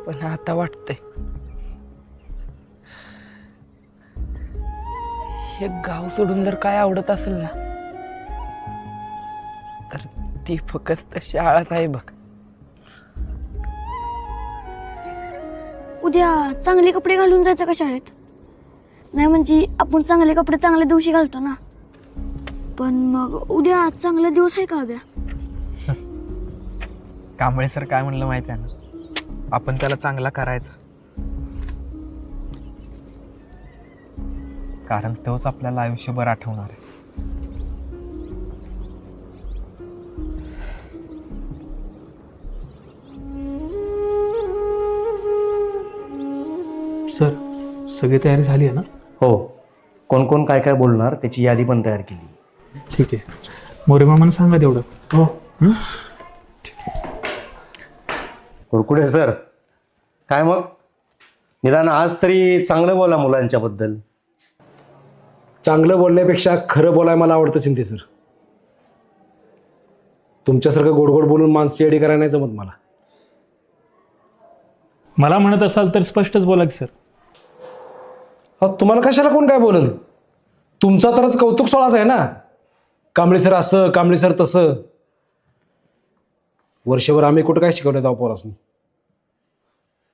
पण आता वाटतंय हे गाव सोडून जर काय आवडत असेल ना तर ती फक्त शाळाच आहे बघ. उद्या चांगले कपडे घालून जायचं का शाळेत? नाही म्हणजे आपण चांगले कपडे चांगल्या दिवशी घालतो ना, पण मग उद्या चांगला दिवस आहे का अभ्या? कांबळे सर काय म्हणलं माहिती आहे ना, आपण त्याला चांगला करायचा, कारण तोच आपल्याला आयुष्यभर आठवणार आहे. सर सगळी तयारी झाली आहे ना? हो, कोण कोण काय काय बोलणार त्याची यादी पण तयार केली. ठीक आहे, मोरे मामांना सांगा तेवढं. हो. कुरकुडे सर, काय मग निदान आज तरी चांगलं बोला मुलांच्या बद्दल. चांगलं बोलण्यापेक्षा खरं बोलायला मला आवडतं शिंदे सर. तुमच्यासारखं गोड गोड बोलून माणसं येडी करायला नाही जमत मला. मला म्हणत असाल तर स्पष्टच बोला की सर. अहो, तुम्हाला कशाला कोण काय बोलल? तुमचा तरच कौतुक सोहळाच आहे ना. कांबळे सर असं, कांबळे सर तसं. वर्षभर आम्ही कुठं काय शिकवलं जाऊ पोरासनी.